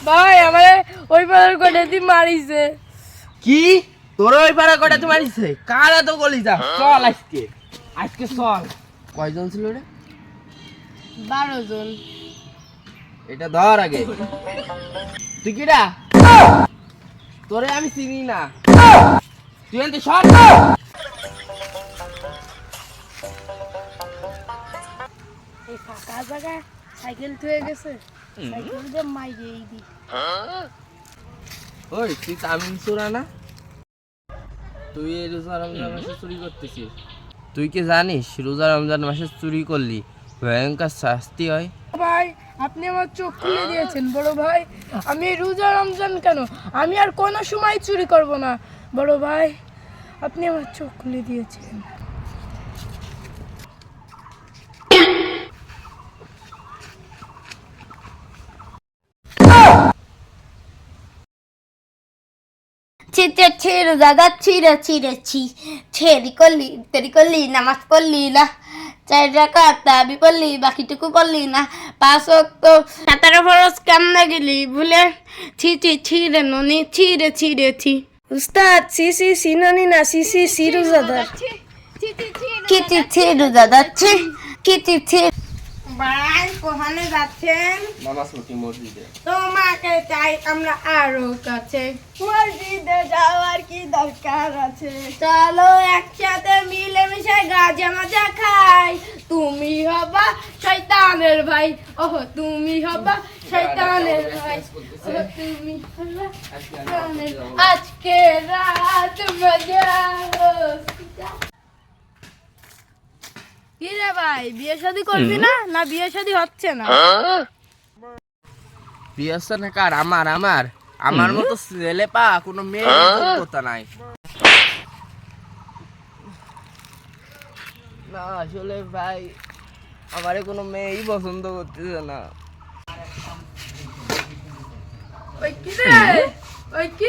ভাই আমারে ওই পাড়ার গোটাতে মারিছে। কি তোর ওই পাড়া গোটাতে মারিছে? কারা তো গলি যা চল আজকে চল। কয়জন ছিল রে? 12 জন। এটা ধর আগে। তুই কিরা? তোরে আমি চিনি না। তুই এনতে সব এই ফাঁকা জায়গায় সাইকেল থুয়ে গেছে, সাইকেল দিয়ে মাইরে এই দি। ওই তুই তামিম চোরা না? তুই এই রোজা রমজান মাসে চুরি করতেছিস? তুই কি জানিস রোজা রমজান মাসে চুরি করলি ভয়ঙ্কর শাস্তি হয়? ভাই আপনি আমার চোখ খুলে দিয়েছেন বড় ভাই। আমি রোজা রমজান কেন, আমি আর কোনো সময় চুরি করব না বড় ভাই। আপনি আমার চোখ খুলে দিয়েছেন। ছিঁড়ে দাদা তেরি করলি নামাজ পড়লি না, 4 রাকাত তারাবি পড়লি, বাকিটুকু পড়লি না, 5 ওয়াক্ত 17 ফরজ কেমনে গেলি ভুলে? ছিঁড়ে ননি ছি উস্তাদ সি ননি না সি রোজাদার। ছি রোজাদার ছি ভাই কোহানে যাচ্ছেন? নামাজ পড়ি মসজিদে। তোমাকে চাই আমরা আরো কাছে, মসজিদে যাওয়ার কি দরকার আছে? চলো একসাথে মিলেমিশে গাজা মাজা খাই। তুমি হবা শয়তানের ভাই, ওহ তুমি হবা শয়তানের ভাই, ওহ তুমি হবা শয়তানের। আজকে রাত মজা কি রে ভাই, বিয়ে শাদী করবি না? না বিয়ে শাদী হচ্ছে না? বিয়ে হচ্ছে না কার? আমার মতো ছেলে পা কোনো মেয়ে যোগ্যতা নাই। না আসলে ভাই আমারে কোনো মেয়েই পছন্দ করতেছে না। ওই কি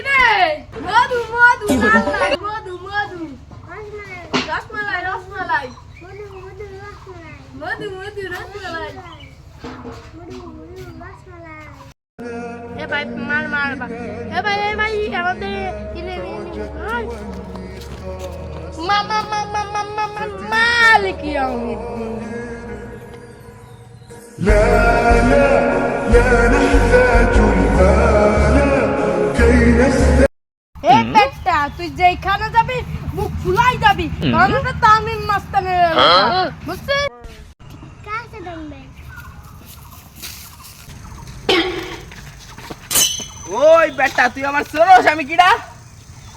রে মধু রসমালাই এ ভাই মার এ ভাই আমাদের মালিক لا لا لا نحتاج المال كي نستطيع এ বেটা তুই যেখানে যাবি মুখ ফুলাই যাবি, কারণ এটা তামিম মাস্তানের এলাকা, বুঝছিস? ওই বেটা তুই আমার চোরস, আমি কিডা?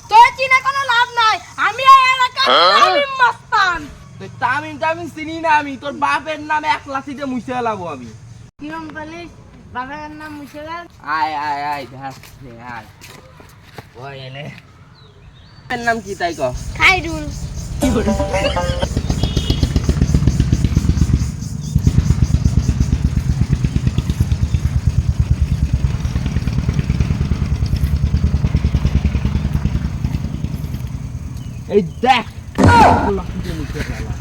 তোর চিনে কোনো লাভ নাই, আমি এই এলাকার তামিম মাস্তান। তুই তামিম চিনি না আমি। তোর বাপের নামে 1 লাঠিতে মুছে ফেলাবো আমি। কিরম বলিস? বাবার নাম মুশারফ। আয় ধাসছে আয়। ওই এনে এর নাম কি তাই কও? খাইরুল। এই দেখ লাঠিতে মুছে ফেলা।